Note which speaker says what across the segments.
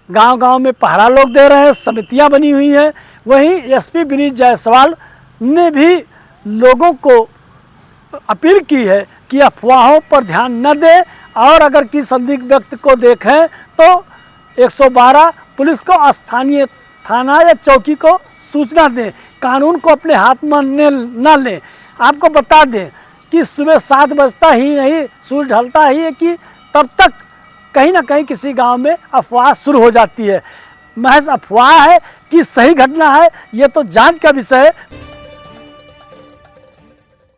Speaker 1: गांव-गांव में पहरा लोग दे रहे हैं, समितियां बनी हुई हैं। वहीं एसपी विनीत जायसवाल ने भी लोगों को अपील की है कि अफवाहों पर ध्यान न दें और अगर किसी संदिग्ध व्यक्ति को देखें तो 112 पुलिस को, स्थानीय थाना या चौकी को सूचना दें, कानून को अपने हाथ में न लें। आपको बता दें कि सुबह 7 बजता ही नहीं, सूरज ढलता ही है कि तब तक कहीं ना कहीं किसी गांव में अफवाह शुरू हो जाती है। महज अफवाह है कि सही घटना है, ये तो जांच का विषय है।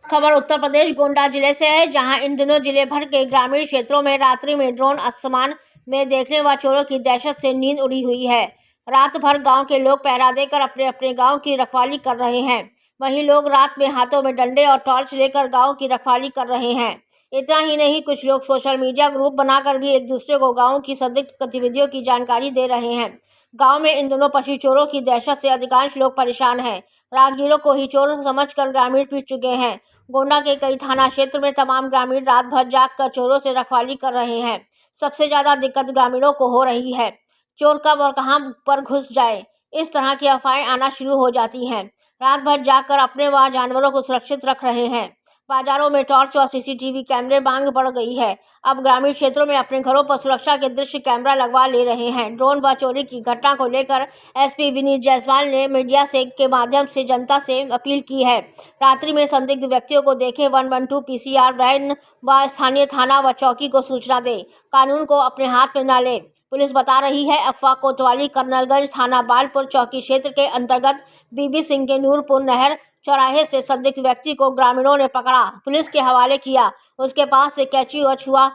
Speaker 2: खबर उत्तर प्रदेश गोंडा जिले से है, जहां इन दिनों जिले भर के ग्रामीण क्षेत्रों में रात्रि में ड्रोन आसमान में देखने व चोरों की दहशत से नींद उड़ी हुई है। रात भर गांव के लोग पहरा देकर अपने अपने गांव की रखवाली कर रहे हैं। वहीं लोग रात में हाथों में डंडे और टॉर्च लेकर गांव की रखवाली कर रहे हैं। इतना ही नहीं, कुछ लोग सोशल मीडिया ग्रुप बनाकर भी एक दूसरे को गाँव की संदिग्ध गतिविधियों की जानकारी दे रहे हैं। गाँव में इन दिनों पशु चोरों की दहशत से अधिकांश लोग परेशान हैं। राहगीरों को ही चोर समझकर ग्रामीण पीट चुके हैं। गोंडा के कई थाना क्षेत्र में तमाम ग्रामीण रात भर जागकर चोरों से रखवाली कर रहे हैं। सबसे ज्यादा दिक्कत ग्रामीणों को हो रही है। चोर कब और कहां पर घुस जाए, इस तरह की अफवाहें आना शुरू हो जाती हैं। रात भर जागकर अपने व जानवरों को सुरक्षित रख रहे हैं। बाजारों में टॉर्च और सीसीटीवी कैमरे मांग बढ़ गई है। अब ग्रामीण क्षेत्रों में अपने घरों पर सुरक्षा के दृश्य कैमरा लगवा ले रहे हैं। ड्रोन व चोरी की घटना को लेकर एसपी विनीत जायसवाल ने मीडिया के माध्यम से जनता से अपील की है। रात्रि में संदिग्ध व्यक्तियों को देखे 112 पीसीआर वैन व स्थानीय थाना व चौकी को सूचना दे, कानून को अपने हाथ में न ले। पुलिस बता रही है, अफवाह कोतवाली कर्नलगंज थाना बालपुर चौकी क्षेत्र के अंतर्गत बीबी सिंह के नूरपुर नहर चौराहे से संदिग्ध व्यक्ति को ग्रामीणों ने पकड़ा, पुलिस के हवाले किया। उसके पास से कैंची और छुरा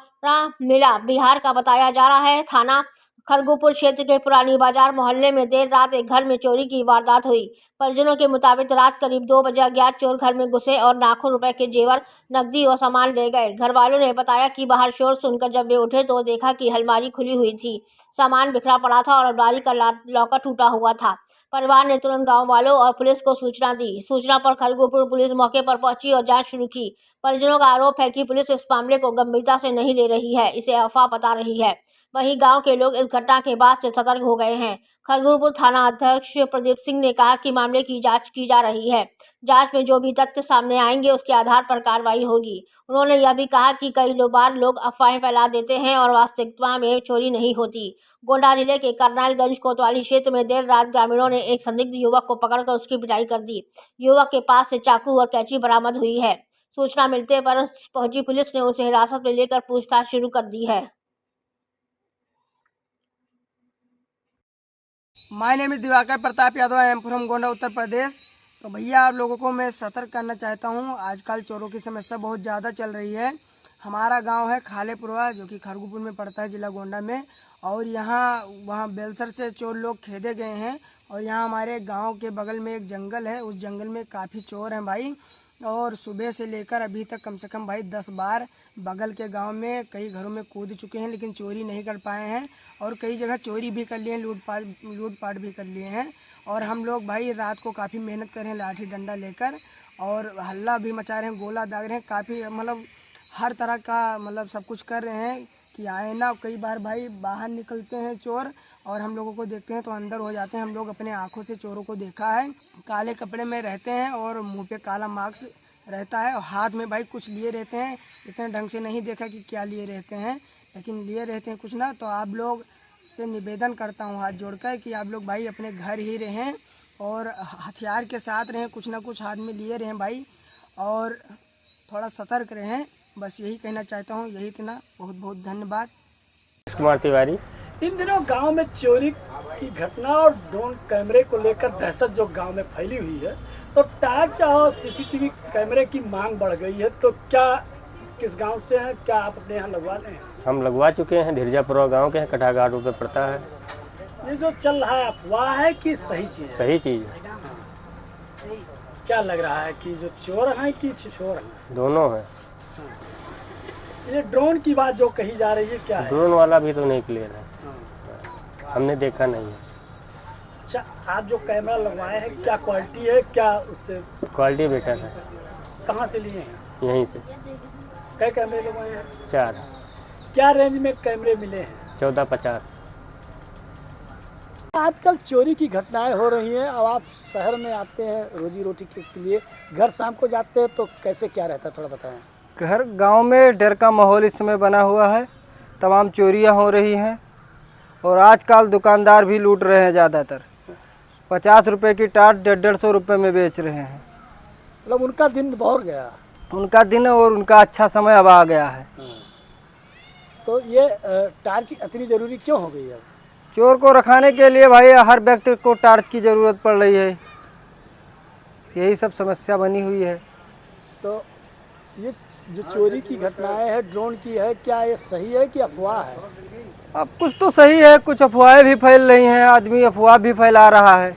Speaker 2: मिला। बिहार का बताया जा रहा है। थाना खरगुपुर क्षेत्र के पुरानी बाजार मोहल्ले में देर रात एक घर में चोरी की वारदात हुई। परिजनों के मुताबिक रात करीब 2 बजे अज्ञात चोर घर में घुसे और लाखों रुपए के जेवर, नकदी और सामान ले गए। घर वालों ने बताया कि बाहर शोर सुनकर जब वे उठे तो देखा कि अलमारी खुली हुई थी, सामान बिखरा पड़ा था और अलमारी का लॉकर टूटा हुआ था। परिवार ने तुरंत गांव वालों और पुलिस को सूचना दी। सूचना पर खरगुपुर पुलिस मौके पर पहुंची और जांच शुरू की। परिजनों का आरोप है कि पुलिस इस मामले को गंभीरता से नहीं ले रही है, इसे अफवाह बता रही है। वहीं गांव के लोग इस घटना के बाद से सतर्क हो गए हैं। खरगुपुर थाना अध्यक्ष प्रदीप सिंह ने कहा कि मामले की जांच की जा रही है। जांच में जो भी तथ्य सामने आएंगे उसके आधार पर कार्रवाई होगी। उन्होंने यह भी कहा कि कई बार लोग अफवाहें फैला देते हैं और वास्तविकता में चोरी नहीं होती। गोंडा जिले के कर्नलगंज कोतवाली क्षेत्र में देर रात ग्रामीणों ने एक संदिग्ध युवक को पकड़कर उसकी पिटाई कर दी। युवक के पास से चाकू और कैंची बरामद हुई है। सूचना मिलते पर पहुंची पुलिस ने उसे हिरासत में लेकर पूछताछ शुरू कर दी है।
Speaker 3: My name is Diwakar Pratap Yadav, I am from Gonda Uttar Pradesh. तो भैया आप लोगों को मैं सतर्क करना चाहता हूँ। आजकल चोरों की समस्या बहुत ज़्यादा चल रही है। हमारा गांव है खालेपुरवा, जो कि खरगुपुर में पड़ता है, जिला गोंडा में। और वहाँ बेलसर से चोर लोग खेदे गए हैं। और यहाँ हमारे गांव के बगल में एक जंगल है, उस जंगल में काफ़ी चोर हैं भाई। और सुबह से लेकर अभी तक कम से कम भाई 10 बार बगल के गांव में कई घरों में कूद चुके हैं, लेकिन चोरी नहीं कर पाए हैं। और कई जगह चोरी भी कर लिए हैं, लूटपाट भी कर लिए हैं। और हम लोग भाई रात को काफ़ी मेहनत कर रहे हैं लाठी डंडा लेकर, और हल्ला भी मचा रहे हैं, गोला दाग रहे हैं, काफ़ी मतलब हर तरह का मतलब सब कुछ कर रहे हैं कि आए ना। कई बार भाई बाहर निकलते हैं चोर और हम लोगों को देखते हैं तो अंदर हो जाते हैं। हम लोग अपने आंखों से चोरों को देखा है। काले कपड़े में रहते हैं और मुंह पे काला मास्क रहता है और हाथ में भाई कुछ लिए रहते हैं। इतने ढंग से नहीं देखा कि क्या लिए रहते हैं, लेकिन लिए रहते हैं कुछ ना। तो आप लोग से निवेदन करता हूँ हाथ जोड़कर कि आप लोग भाई अपने घर ही रहें और हथियार के साथ रहें, कुछ ना कुछ हाथ में लिए रहें भाई, और थोड़ा सतर्क रहें। बस यही कहना चाहता हूँ। यही इतना, बहुत बहुत धन्यवाद।
Speaker 4: कुमार तिवारी।
Speaker 1: इन दिनों गांव में चोरी की घटना और ड्रोन कैमरे को लेकर दहशत जो गांव में फैली हुई है, तो टॉर्च और सीसीटीवी कैमरे की मांग बढ़ गई है। तो क्या किस गांव से हैं, क्या आप अपने यहाँ लगवा रहे हैं?
Speaker 4: हम लगवा चुके हैं, धीरजापुरा गांव के हैं, कटाघाट रोड पे पड़ता है।
Speaker 1: ये जो चल रहा है अफवाह है कि सही चीज़ है?
Speaker 4: सही चीज़ है।
Speaker 1: क्या लग रहा है कि जो चोर हैं कि छिछोर हैं?
Speaker 4: दोनों हैं।
Speaker 1: ये ड्रोन की बात जो कही जा रही है, क्या है?
Speaker 4: ड्रोन वाला भी तो नहीं क्लियर है, हमने देखा नहीं है।
Speaker 1: अच्छा, आप जो कैमरा लगवाए हैं क्या क्वालिटी है, क्या उससे?
Speaker 4: क्वालिटी बेटर है।
Speaker 1: कहाँ से लिए हैं?
Speaker 4: यहीं से।
Speaker 1: कई कैमरे लगवाए हैं?
Speaker 4: 4।
Speaker 1: क्या रेंज में कैमरे मिले हैं?
Speaker 4: 1450।
Speaker 1: आजकल चोरी की घटनाएं हो रही हैं। अब आप शहर में आते हैं रोजी रोटी के लिए, घर शाम को जाते हैं तो कैसे क्या रहता है, थोड़ा बताएं।
Speaker 5: घर गांव में डर का माहौल इस समय बना हुआ है, तमाम चोरियां हो रही हैं और आजकल दुकानदार भी लूट रहे हैं। ज़्यादातर 50 रुपए की टाट 150 रुपये में बेच रहे हैं।
Speaker 1: मतलब उनका दिन बहुत गया,
Speaker 5: उनका दिन और उनका अच्छा समय अब आ गया है।
Speaker 1: तो ये टार्च इतनी ज़रूरी क्यों हो गई है?
Speaker 5: चोर को रखाने के लिए भाई हर व्यक्ति को टार्च की ज़रूरत पड़ रही है, यही सब समस्या बनी हुई है।
Speaker 1: तो ये जो चोरी की घटनाएं है ड्रोन की है, क्या ये सही है कि अफवाह है?
Speaker 5: अब कुछ तो सही है, कुछ अफवाहें भी फैल रही हैं, आदमी अफवाह भी फैला रहा है।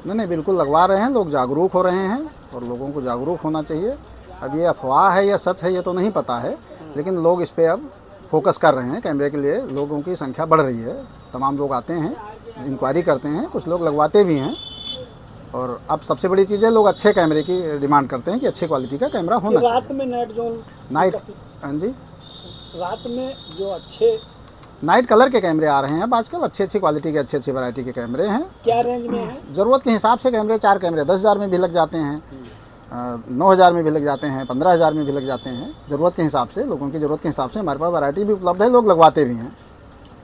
Speaker 6: नहीं, बिल्कुल लगवा रहे हैं, लोग जागरूक हो रहे हैं और लोगों को जागरूक होना चाहिए। अब ये अफवाह है या सच है ये तो नहीं पता है, लेकिन लोग इस पे अब फोकस कर रहे हैं। कैमरे के लिए लोगों की संख्या बढ़ रही है, तमाम लोग आते हैं, इंक्वायरी करते हैं, कुछ लोग लगवाते भी हैं। और अब सबसे बड़ी चीज़ है, लोग अच्छे कैमरे की डिमांड करते हैं कि अच्छी क्वालिटी का कैमरा होना चाहिए।
Speaker 1: रात में नाइट जोन,
Speaker 6: नाइट, हाँ जी,
Speaker 1: रात में जो अच्छे
Speaker 6: नाइट कलर के कैमरे आ रहे हैं अब आजकल, अच्छी क्वालिटी के, अच्छी वैरायटी के कैमरे हैं।
Speaker 1: क्या रेंज में है?
Speaker 6: ज़रूरत के हिसाब से कैमरे, 4 कैमरे 10,000 में भी लग जाते हैं, 9,000 में भी लग जाते हैं, 15,000 में भी लग जाते हैं। ज़रूरत के हिसाब से, लोगों की ज़रूरत के हिसाब से हमारे पास वैरायटी भी उपलब्ध है, लोग लगवाते भी हैं।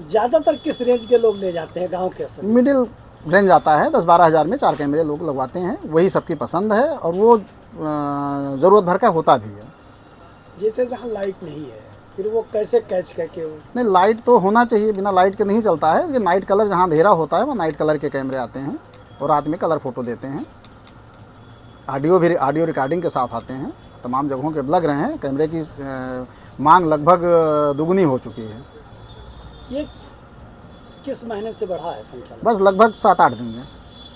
Speaker 1: ज़्यादातर किस रेंज के लोग ले जाते हैं गांव के? असर
Speaker 6: मिडिल रेंज आता है, 10-12 हज़ार में 4 कैमरे लोग लगवाते हैं, वही सबकी पसंद है और वो ज़रूरत भर का होता भी है।
Speaker 1: जैसे जहाँ लाइट नहीं है फिर वो कैसे कैच करके वो?
Speaker 6: नहीं, लाइट तो होना चाहिए, बिना लाइट के नहीं चलता है। ये नाइट कलर जहाँ अंधेरा होता है वो नाइट कलर के कैमरे आते हैं और रात में कलर फ़ोटो देते हैं। ऑडियो रिकॉर्डिंग के साथ आते हैं, तमाम जगहों के लग रहे हैं। कैमरे की मांग लगभग दुगनी हो चुकी है।
Speaker 1: ये किस महीने से बढ़ा है संख्या?
Speaker 6: बस लगभग 7-8 दिन में।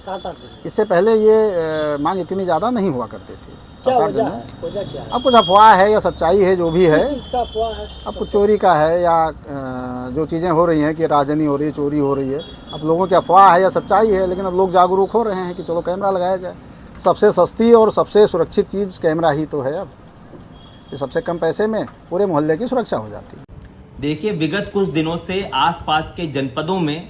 Speaker 1: 7-8 दिन।
Speaker 6: इससे पहले ये मांग इतनी ज़्यादा नहीं हुआ करती थी।
Speaker 1: क्या
Speaker 6: 7-8
Speaker 1: वजह
Speaker 6: दिन
Speaker 1: है?
Speaker 6: में
Speaker 1: वजह क्या है?
Speaker 6: अब कुछ अफवाह है या सच्चाई है, जो भी है,
Speaker 1: किस चीज़ का अफवाह है?
Speaker 6: अब कुछ चोरी का है या जो चीज़ें हो रही हैं कि राजनी हो रही है, चोरी हो रही है। अब लोगों की अफवाह है या सच्चाई है, लेकिन अब लोग जागरूक हो रहे हैं कि चलो कैमरा लगाया जाए। सबसे सस्ती और सबसे सुरक्षित चीज़ कैमरा ही तो है। अब ये सबसे कम पैसे में पूरे मोहल्ले की सुरक्षा हो जाती है।
Speaker 7: देखिए, विगत कुछ दिनों से आसपास के जनपदों में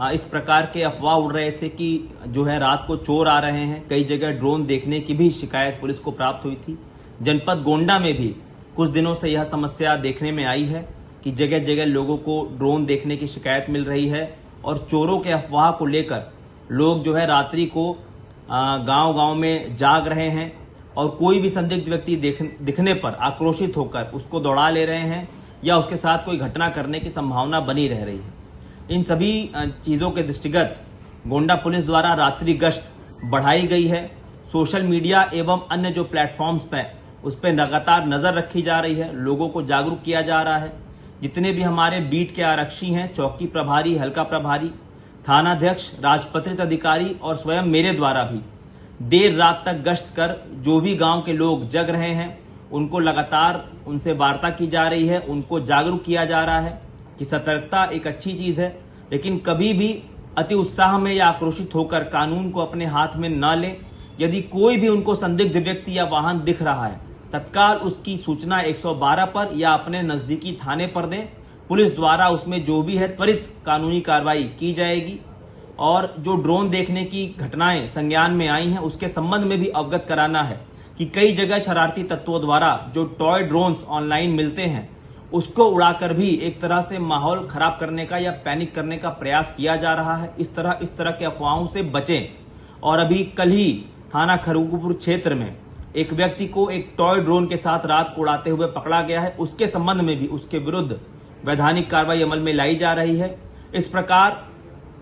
Speaker 7: इस प्रकार के अफवाह उड़ रहे थे कि जो है रात को चोर आ रहे हैं। कई जगह ड्रोन देखने की भी शिकायत पुलिस को प्राप्त हुई थी। जनपद गोंडा में भी कुछ दिनों से यह समस्या देखने में आई है कि जगह जगह लोगों को ड्रोन देखने की शिकायत मिल रही है और चोरों के अफवाह को लेकर लोग जो है रात्रि को गांव-गांव में जाग रहे हैं और कोई भी संदिग्ध व्यक्ति दिखने पर आक्रोशित होकर उसको दौड़ा ले रहे हैं या उसके साथ कोई घटना करने की संभावना बनी रह रही है। इन सभी चीज़ों के दृष्टिगत गोंडा पुलिस द्वारा रात्रि गश्त बढ़ाई गई है। सोशल मीडिया एवं अन्य जो प्लेटफॉर्म्स पे उस पर लगातार नज़र रखी जा रही है, लोगों को जागरूक किया जा रहा है। जितने भी हमारे बीट के आरक्षी हैं, चौकी प्रभारी, हल्का प्रभारी, थानाध्यक्ष, राजपत्रित अधिकारी और स्वयं मेरे द्वारा भी देर रात तक गश्त कर जो भी गांव के लोग जग रहे हैं उनको लगातार उनसे वार्ता की जा रही है, उनको जागरूक किया जा रहा है कि सतर्कता एक अच्छी चीज है, लेकिन कभी भी अति उत्साह में या आक्रोशित होकर कानून को अपने हाथ में न लें। यदि कोई भी उनको संदिग्ध व्यक्ति या वाहन दिख रहा है, तत्काल उसकी सूचना 112 पर या अपने नजदीकी थाने पर दें। पुलिस द्वारा उसमें जो भी है त्वरित कानूनी कार्रवाई की जाएगी। और जो ड्रोन देखने की घटनाएं संज्ञान में आई हैं उसके संबंध में भी अवगत कराना है कि कई जगह शरारती तत्वों द्वारा जो टॉय ड्रोन्स ऑनलाइन मिलते हैं उसको उड़ाकर भी एक तरह से माहौल खराब करने का या पैनिक करने का प्रयास किया जा रहा है। इस तरह के अफवाहों से बचें। और अभी कल ही थाना खरगुपुर क्षेत्र में एक व्यक्ति को एक टॉय ड्रोन के साथ रात को उड़ाते हुए पकड़ा गया है। उसके संबंध में भी उसके विरुद्ध वैधानिक कार्रवाई अमल में लाई जा रही है। इस प्रकार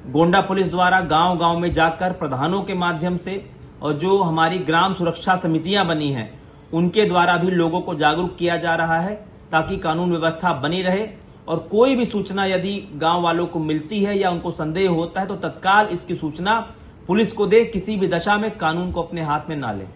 Speaker 7: गोंडा पुलिस द्वारा गांव-गांव में जाकर प्रधानों के माध्यम से और जो हमारी ग्राम सुरक्षा समितियां बनी हैं उनके द्वारा भी लोगों को जागरूक किया जा रहा है ताकि कानून व्यवस्था बनी रहे। और कोई भी सूचना यदि गांव वालों को मिलती है या उनको संदेह होता है तो तत्काल इसकी सूचना पुलिस को दे। किसी भी दशा में कानून को अपने हाथ में ना लें।